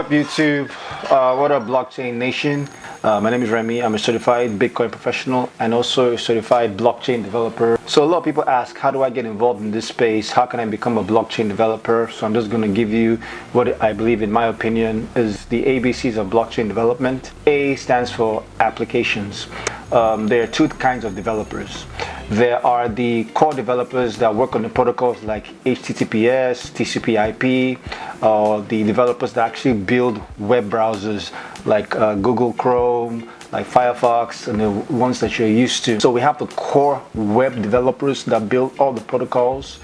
up YouTube? What up blockchain nation? My name is Remy. I'm a certified Bitcoin professional and also a certified blockchain developer. So a lot of people ask, how do I get involved in this space? How can I become a blockchain developer? So I'm just going to give you what I believe, in my opinion, is the ABCs of blockchain development. A stands for applications. There are two kinds of developers. There are the core developers that work on the protocols like HTTPS, TCP/IP, or the developers that actually build web browsers like Google Chrome, like Firefox, and the ones that you're used to. So we have the core web developers that build all the protocols,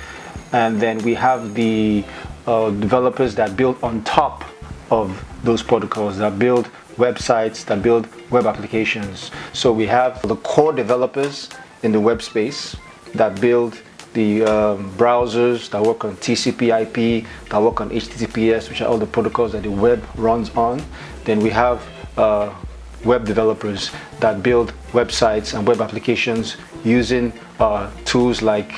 and then we have the developers that build on top of those protocols, that build websites, that build web applications. So we have the core developers in the web space that build the browsers that work on TCP/IP, that work on HTTPS, which are all the protocols that the web runs on. Then we have web developers that build websites and web applications using tools like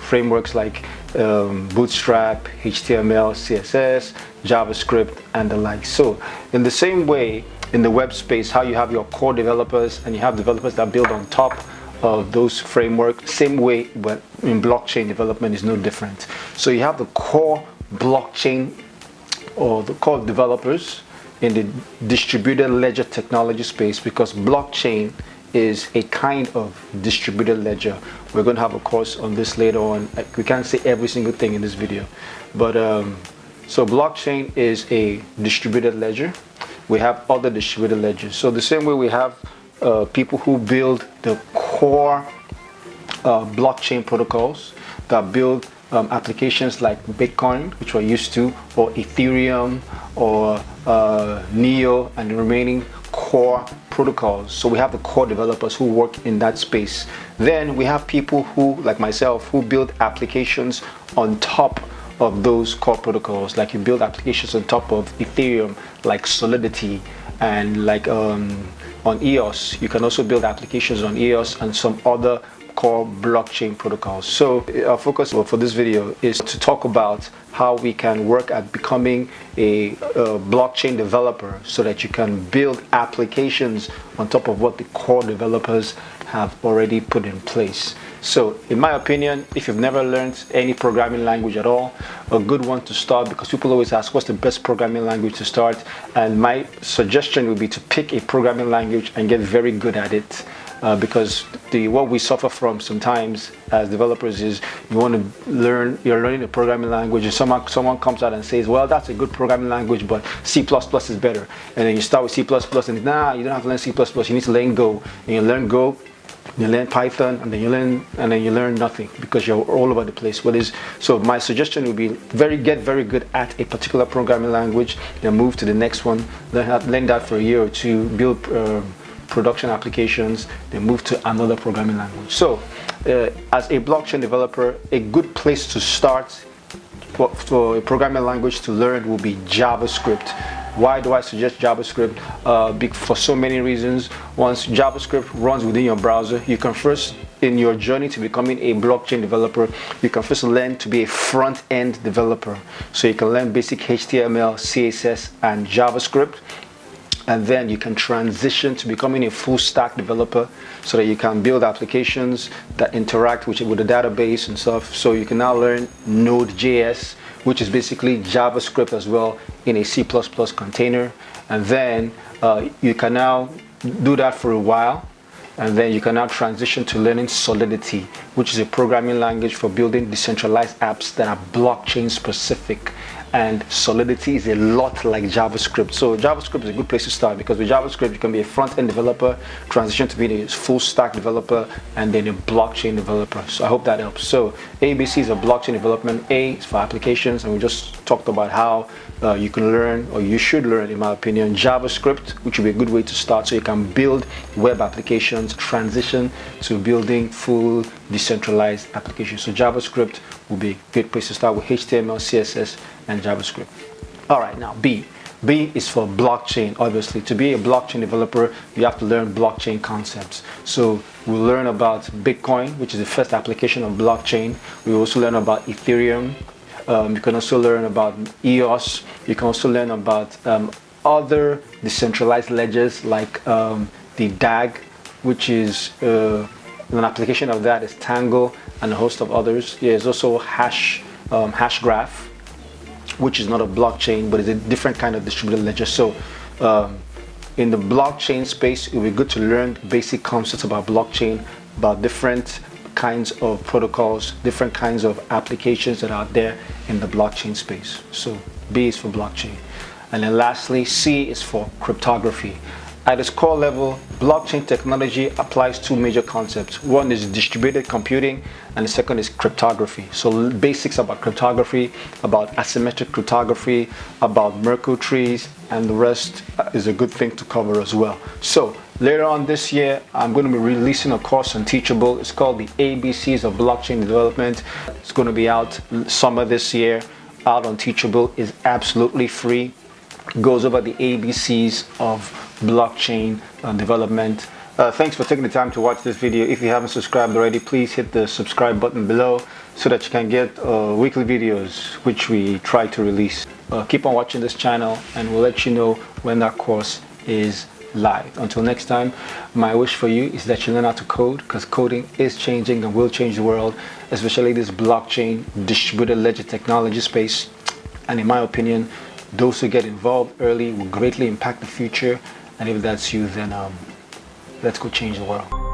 frameworks like Bootstrap, HTML, CSS, JavaScript, and the like. So in the same way, in the web space, how you have your core developers and you have developers that build on top of those frameworks, same way, but in blockchain development is no different. So you have the core blockchain or the core developers in the distributed ledger technology space, because blockchain is a kind of distributed ledger. We're going to have a course on this later on. We can't say every single thing in this video, but so blockchain is a distributed ledger. We have other distributed ledgers. So the same way we have people who build the core blockchain protocols that build applications like Bitcoin, which we're used to, or Ethereum, or Neo, and the remaining core protocols. So we have the core developers who work in that space. Then we have people who, like myself, who build applications on top of those core protocols. Like you build applications on top of Ethereum, like Solidity, and like on EOS. You can also build applications on EOS and some other core blockchain protocols. So our focus for this video is to talk about how we can work at becoming a blockchain developer so that you can build applications on top of what the core developers have already put in place. So in my opinion, if you've never learned any programming language at all, a good one to start, because people always ask what's the best programming language to start, and my suggestion would be to pick a programming language and get very good at it. Because what we suffer from sometimes as developers is you're learning a programming language, and someone comes out and says, well, that's a good programming language, but C++ is better. And then you start with C++, and nah, you don't have to learn C++, you need to learn Go. And you learn Go, you learn Python, and then you learn nothing, because you're all over the place. So my suggestion would be get very good at a particular programming language, then move to the next one, learn that for a year or two, build production applications, then move to another programming language. So as a blockchain developer, a good place to start for a programming language to learn will be JavaScript. Why do I suggest JavaScript? For so many reasons. Once JavaScript runs within your browser, you can first, in your journey to becoming a blockchain developer, you can first learn to be a front-end developer. So you can learn basic HTML, CSS, and JavaScript. And then you can transition to becoming a full stack developer so that you can build applications that interact with the database and stuff. So you can now learn Node.js, which is basically JavaScript as well in a C++ container. And then you can now do that for a while. And then you can now transition to learning Solidity, which is a programming language for building decentralized apps that are blockchain specific. And Solidity is a lot like JavaScript. So JavaScript is a good place to start, because with JavaScript you can be a front-end developer, transition to being a full stack developer, and then a blockchain developer. So I hope that helps. So ABCs of blockchain development. A is for applications, and we just talked about how you can learn, or you should learn, in my opinion, JavaScript, which would be a good way to start, so you can build web applications, transition to building full decentralized applications. So JavaScript will be a good place to start with HTML, CSS, and JavaScript. All right, now B. B is for blockchain. Obviously, to be a blockchain developer, you have to learn blockchain concepts. So we'll learn about Bitcoin, which is the first application of blockchain. We also learn about Ethereum, You can also learn about EOS. You can also learn about other decentralized ledgers like the DAG, which is an application of that is Tangle and a host of others. There's also Hashgraph, which is not a blockchain, but it's a different kind of distributed ledger. So in the blockchain space, it would be good to learn basic concepts about blockchain, about different kinds of protocols, different kinds of applications that are out there in the blockchain space. So B is for blockchain. And then lastly, C is for cryptography. At its core level, blockchain technology applies two major concepts. One is distributed computing, and the second is cryptography. So basics about cryptography, about asymmetric cryptography, about Merkle trees, and the rest is a good thing to cover as well. So later on this year, I'm going to be releasing a course on Teachable. It's called the ABCs of Blockchain Development. It's going to be out summer this year, out on Teachable. It's absolutely free. Goes over the ABCs of blockchain development. Thanks for taking the time to watch this video. If you haven't subscribed already, please hit the subscribe button below so that you can get weekly videos which we try to release. Keep on watching this channel and we'll let you know when that course is live. Until next time, my wish for you is that you learn how to code, because coding is changing and will change the world, especially this blockchain distributed ledger technology space. And in my opinion, those who get involved early will greatly impact the future. And if that's you, then let's go change the world.